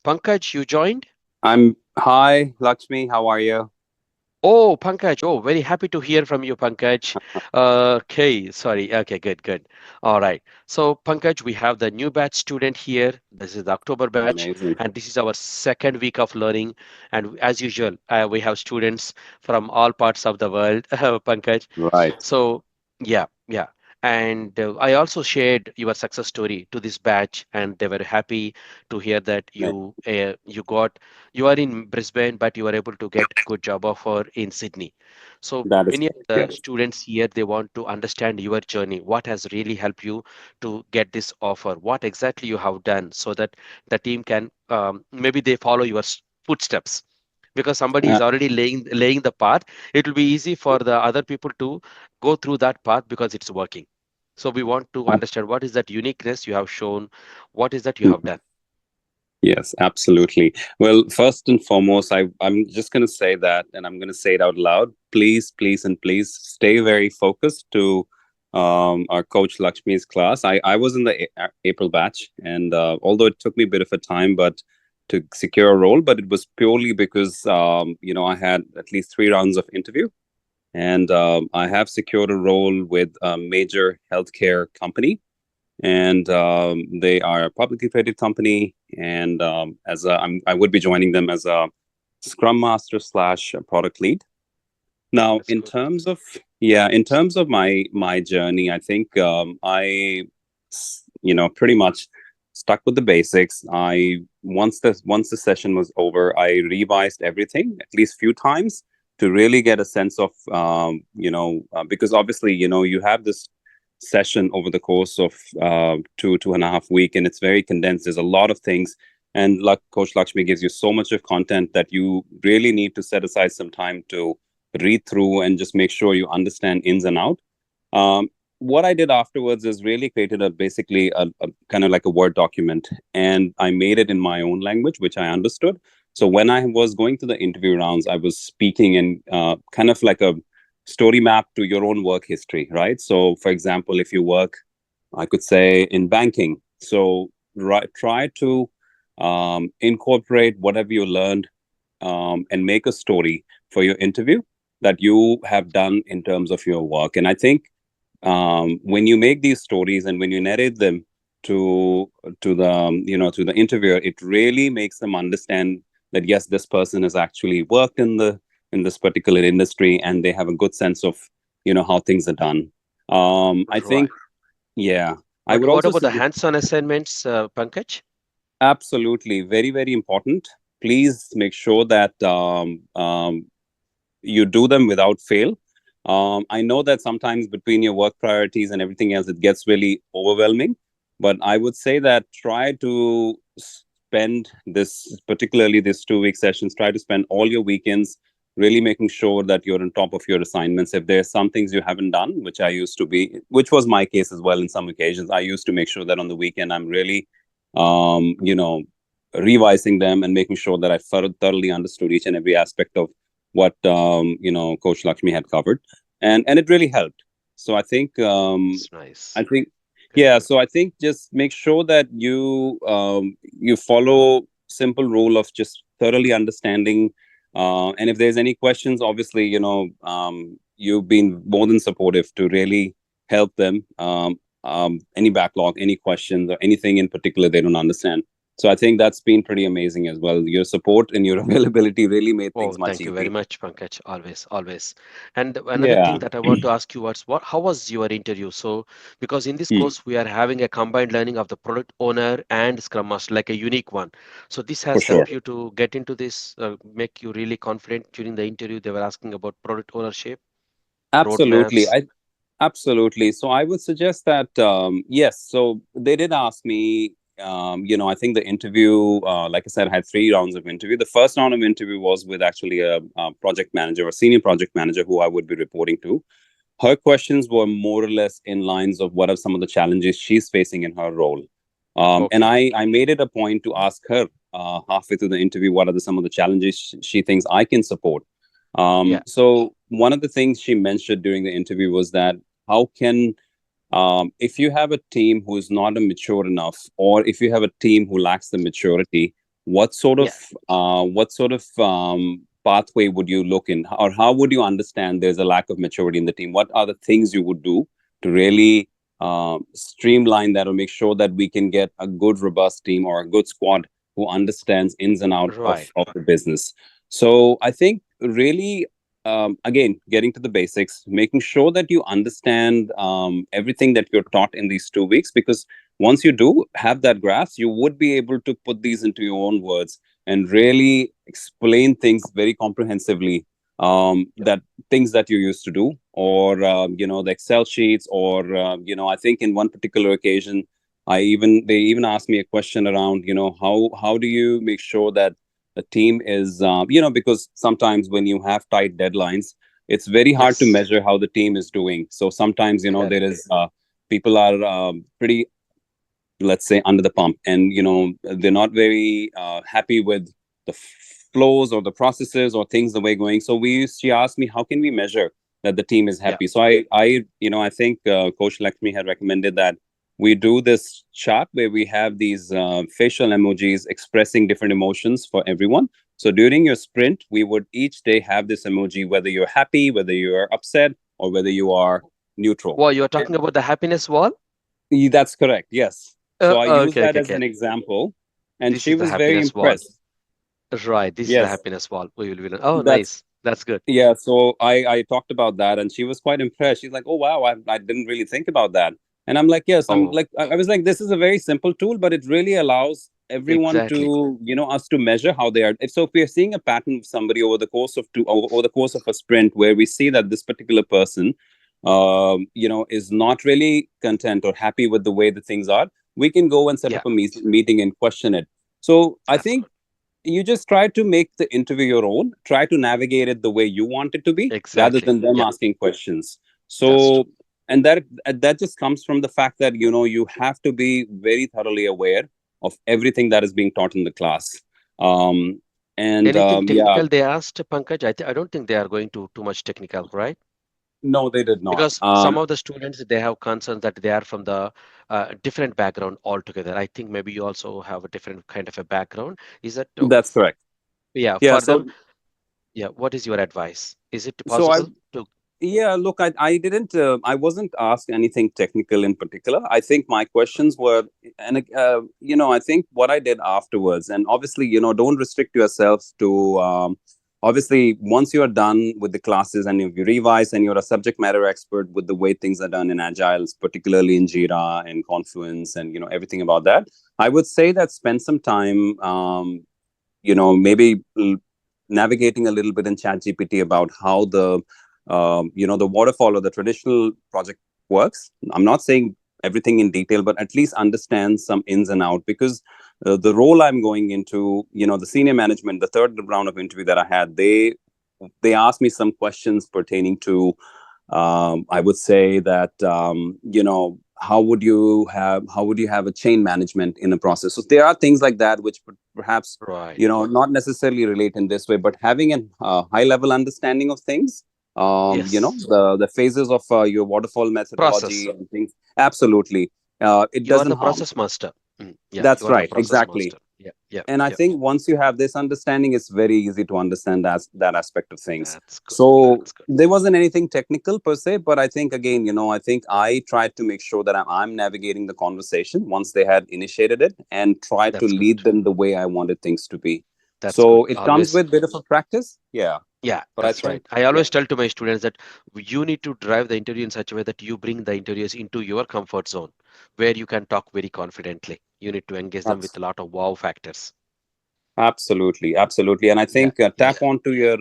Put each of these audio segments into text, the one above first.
Pankaj, you joined? Hi, Lakshmi. How are you? Oh, Pankaj. Oh, very happy to hear from you, Pankaj. Okay, sorry. Okay, good, good. All right. So, Pankaj, we have the new batch student here. This is the October batch, Amazing. and this is our second week of learning. And as usual, we have students from all parts of the world, Pankaj. Right. So, yeah, yeah. And I also shared your success story to this batch, and they were happy to hear that you are in Brisbane, but you are able to get good job offer in Sydney. So That is many of correct. the Yes. students here, they want to understand your journey. What has really helped you to get this offer? What exactly you have done so that the team can maybe they follow your footsteps. Because somebody Uh, is already laying the path, it will be easy for the other people to go through that path because it's working. So we want to ab- understand what is that uniqueness you have shown, what is that you have done. yes, absolutely. Well, first and foremost, I'm just going to say that, and I'm going to say it out loud. Please, please, and please stay very focused to our coach Lakshmi's class. I was in the April batch, and although it took me a bit of a time, but to secure a role, but it was purely because I had at least 3 rounds of interview. And I have secured a role with a major healthcare company, and they are a publicly traded company. And I would be joining them as a Scrum Master slash product lead. Now, That's good. in terms of my journey, I think pretty much stuck with the basics. I once the session was over, I revised everything at least few times to really get a sense of because obviously you have this session over the course of 2.5 week, and it's very condensed. There's a lot of things, and Coach Lakshmi gives you so much of content that you really need to set aside some time to read through and just make sure you understand ins and out. Um, what I did afterwards is really created basically a kind of like a Word document, and I made it in my own language, which I understood. So when I was going to the interview rounds, I was speaking in kind of like a story map to your own work history, right? So, for example, if you work, I could say, in banking, so try to incorporate whatever you learned and make a story for your interview that you have done in terms of your work. And I think when you make these stories and when you narrate them to the to the interviewer, it really makes them understand that yes, this person has actually worked in this particular industry, and they have a good sense of how things are done. I Right. think, yeah, I What would what also about the suggest. hands-on assignments, Pankaj? Absolutely, very, very important. Please make sure that you do them without fail. I know that sometimes between your work priorities and everything else, it gets really overwhelming. But I would say that try to spend this, particularly this 2 week sessions, try to spend all your weekends really making sure that you're on top of your assignments. If there's some things you haven't done, which I used to be, which was my case as well in some occasions, I used to make sure that on the weekend I'm really, um, you know, revising them and making sure that I thoroughly understood each and every aspect of what Coach Lakshmi had covered, and it really helped. So It's nice. I think Good, yeah. good. So I think just make sure that you follow simple rule of just thoroughly understanding. And if there's any questions, obviously you've been more than supportive to really help them. Any backlog, any questions, or anything in particular they don't understand. So I think that's been pretty amazing as well. Your support and your availability really made Oh, things much thank you very easier. much, Pankaj. Always, always. And another thing Yeah. that I want to ask you was how was your interview? So, because in this Hmm. course we are having a combined learning of the product owner and Scrum Master, like a unique one. So this For has sure. helped you to get into this, make you really confident during the interview. They were asking about product ownership, Absolutely. roadmaps. I absolutely. So I would suggest that yes. So they did ask me. I think the interview, like I said, I had 3 rounds of interview. The first round of interview was with actually a project manager or senior project manager who I would be reporting to. Her questions were more or less in lines of what are some of the challenges she's facing in her role. And Okay. I made it a point to ask her halfway through the interview what are some of the challenges she thinks I can support. Yeah. So one of the things she mentioned during the interview was that how can if you have a team who is not mature enough, or if you have a team who lacks the maturity, Yeah. what sort of pathway would you look in, or how would you understand there's a lack of maturity in the team? What are the things you would do to really streamline that, or make sure that we can get a good robust team or a good squad who understands ins and out Right. of the business? So I think really, again, getting to the basics, making sure that you understand everything that you're taught in these 2 weeks, because once you do have that grasp, you would be able to put these into your own words and really explain things very comprehensively. Yeah. That things that you used to do, or the Excel sheets, or I think in one particular occasion, they even asked me a question around, how do you make sure that the team is, because sometimes when you have tight deadlines, it's very hard to Yes. measure how the team is doing. So sometimes, there Correct. is people are pretty, let's say, under the pump, and they're not very happy with the flows or the processes or things the way going. So she asked me, how can we measure that the team is Yeah. happy? So I think Coach Lakshmi had recommended that we do this chart where we have these facial emojis expressing different emotions for everyone. So during your sprint, we would each day have this emoji, whether you're happy, whether you are upset, or whether you are neutral. Well, you're talking about the happiness wall? That's correct. Yes. So I use Okay, that okay, as okay. an example, and This she is the was very happiness wall. impressed. Right. This is the Yes, happiness wall. We will be. Oh, that's nice. That's good. yeah. So I talked about that, and she was quite impressed. She's like, "Oh wow, I didn't really think about that." And I'm like, "Yes." I'm Oh, like, I was like, "This is a very simple tool, but it really allows everyone exactly. to, us to measure how they are." If we are seeing a pattern of somebody over the course of a sprint, where we see that this particular person, is not really content or happy with the way the things are, we can go and set Yeah, up a meeting and question it. So I that's think good. you just try to make the interview your own, try to navigate it the way you want it to be, rather Exactly. than them Yeah, asking questions. that's true. So, and that just comes from the fact that you have to be very thoroughly aware of everything that is being taught in the class. um, and Anything yeah. technical they asked, Pankaj? I don't think they are going to too much technical, right? No, they did not. Because some of the students they have concerns that they are from the different background altogether. I think maybe you also have a different kind of a background. Is that That's correct. yeah, Yeah. for So them, yeah, what is your advice? Is it so I possible to Yeah, look, I wasn't asked anything technical in particular. I think my questions were, and I think what I did afterwards, and obviously, don't restrict yourself to, obviously, once you're done with the classes and if you revise and you're a subject matter expert with the way things are done in Agile, particularly in Jira and Confluence and, everything about that, I would say that spend some time, maybe navigating a little bit in ChatGPT about how the waterfall or the traditional project works. I'm not saying everything in detail, but at least understand some ins and out, because the role I'm going into, the senior management, the third round of interview that I had, they asked me some questions pertaining to, I would say that, how would you have a chain management in a process? So there are things like that which perhaps, right? not necessarily relate in this way, but having a high level understanding of things, Yes. the phases of your waterfall methodology Process. and things. Absolutely. It You are doesn't the harm. process master. Yeah, you That's are the right. process Exactly. master. Yeah, yeah, And I yeah. think once you have this understanding, it's very easy to understand that aspect of things. That's good. So That's good. there wasn't anything technical per se, but I think, again, I think I tried to make sure that I'm navigating the conversation once they had initiated it, and try to That's good. lead them the way I wanted things to be. That's good. So it comes Always. with a bit of a practice, yeah. Yeah, But I that's right. think, I yeah, always tell to my students that you need to drive the interview in such a way that you bring the interviewers into your comfort zone where you can talk very confidently. You need to engage them with a lot of wow factors. absolutely, absolutely. And I Yeah, think, tap yeah, onto your,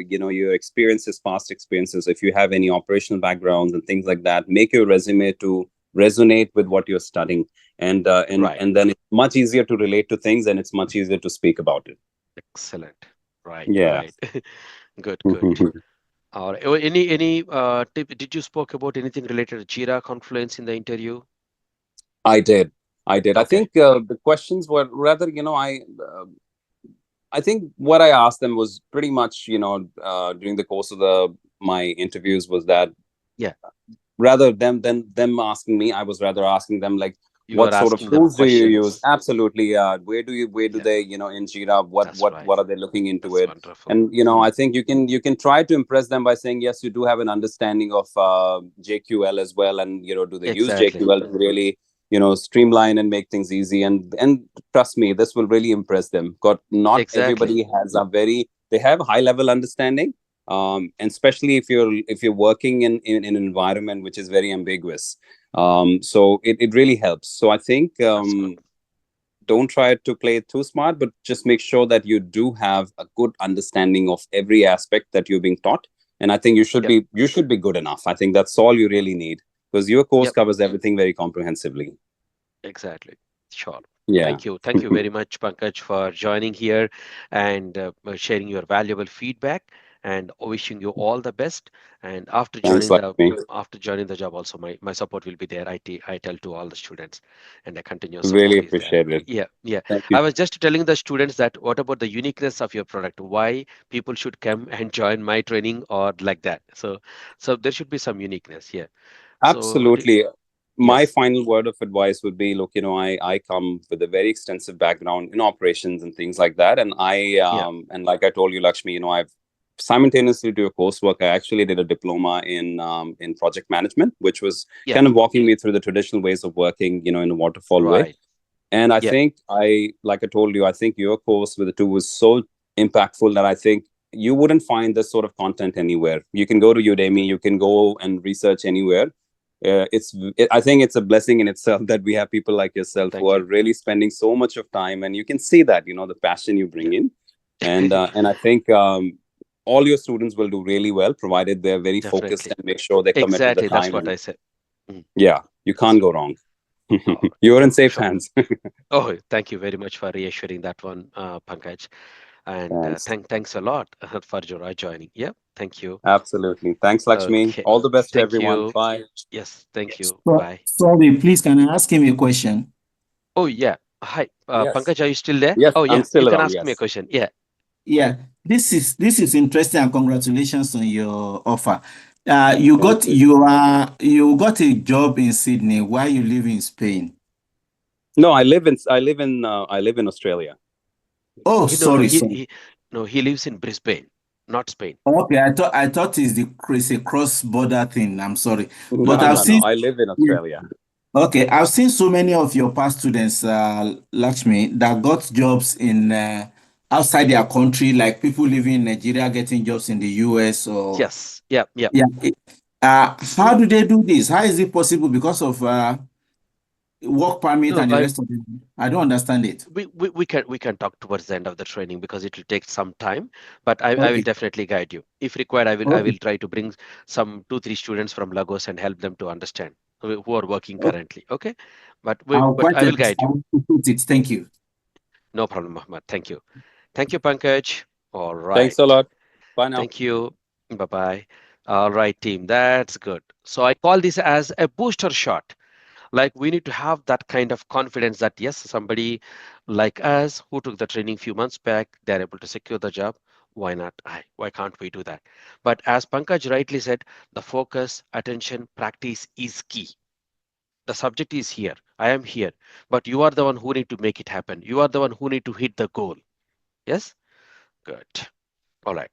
your experiences, past experiences. If you have any operational backgrounds and things like that, make your resume to resonate with what you're studying, and right. then it's much easier to relate to things, and it's much easier to speak about it. Excellent. Right, Yeah. right. Good, good. All right. Oh, any tip, did you spoke about anything related to Jira Confluence in the interview? I did. I did. I Okay. think the questions were rather, I think what I asked them was pretty much, during the course of the my interviews, was that Yeah. rather them than them asking me, I was rather asking them, like, You are What sort of asking them tools do you use? questions. Absolutely. Where do Yeah, they, in Jira, that's right. what are they looking into That's it? wonderful. And Mm, I think you can try to impress them by saying, yes, you do have an understanding of JQL as well, and do they use exactly. JQL to really streamline and make things easy? And trust me, this will really impress them. Got Not Exactly. everybody has a very they have high level understanding, and especially if you're working in an environment which is very ambiguous. So it really helps. So I think, That's good. don't try to play it too smart, but just make sure that you do have a good understanding of every aspect that you're being taught. And I think Yep. you should be good enough. I think that's all you really need, because your course Yep. covers everything very comprehensively. Exactly. Sure. Yeah. Thank you. Thank you very much, Pankaj, for joining here and sharing your valuable feedback and wishing you all the best. And Thanks, Lakshmi. after joining the job, also my support will be there. I tell to all the students, and the continuous Really support is there. appreciate it. Yeah, yeah. Thank you. I was just telling the students that what about the uniqueness of your product? Why people should come and join my training or like that? So there should be some uniqueness. Yeah. So Absolutely. My yes. final word of advice would be, look, I come with a very extensive background in operations and things like that. And Yeah. and like I told you, Lakshmi, I've simultaneously do a coursework. I actually did a diploma in project management, which was Yeah. kind of walking me through the traditional ways of working, in a waterfall way. Right. And I Yeah. think like I told you, I think your course with the two was so impactful that I think you wouldn't find this sort of content anywhere. You can go to Udemy, you can go and research anywhere. I think it's a blessing in itself that we have people like yourself who Thank are you. really spending so much of time, and you can see that, the passion you Yeah. bring in. And I think, all your students will do really well, provided they're very focused Definitely. and make sure they commit to the Exactly. That's time. what And I said. Mm, yeah, you that's can't right. go wrong. All right. You're in safe Sure. hands. Oh, thank you very much for reassuring that one, Pankaj. And Thanks. thanks a lot for your joining. Yeah. Thank you. Absolutely. Thanks, Lakshmi. Okay. All the best to Thank everyone. you. Bye. Yes. Thank you. So, Bye. sorry, please, can I ask him a question? Oh, yeah. Hi, Yes. Pankaj, are you still there? Yes, Oh, I'm yeah. You still can around. ask me a Yes. question. Yeah. Yeah, this is interesting, and congratulations on your offer. Thank you. You got a job in Sydney while you live in Spain. No, I live in Australia. Oh, No, no. sorry, sorry. No, he lives in Brisbane, not Spain. Okay, I thought it's a cross-border thing. I'm sorry, but No, I've no, no. seen I live in yeah. Australia. Okay, I've seen so many of your past students, Lakshmi, that got jobs in outside their country, like people living in Nigeria getting jobs in the US or Yes. Yeah. Yeah. yeah. How do they do this? How is it possible because of work permit No, and the rest of it? I don't understand it. we can talk towards the end of the training because it will take some time, but I will Okay. definitely guide you. If required, I will Okay. try to bring some 2 3 students from Lagos and help them to understand who are working Okay. currently. Okay, but I'll but quite I will guide I you. will put it. Thank you. No problem, Mohammed. Thank you. Thank you, Pankaj. All Thanks a right. lot. Bye now. Thank you. Bye bye. All right, team. That's good. So I call this as a booster shot. Like we need to have that kind of confidence that yes, somebody like us who took the training few months back, they're able to secure the job. Why not I? Why can't we do that? But as Pankaj rightly said, the focus, attention, practice is key. The subject is here. I am here. But you are the one who need to make it happen. You are the one who need to hit the goal. Yes? Good. All right.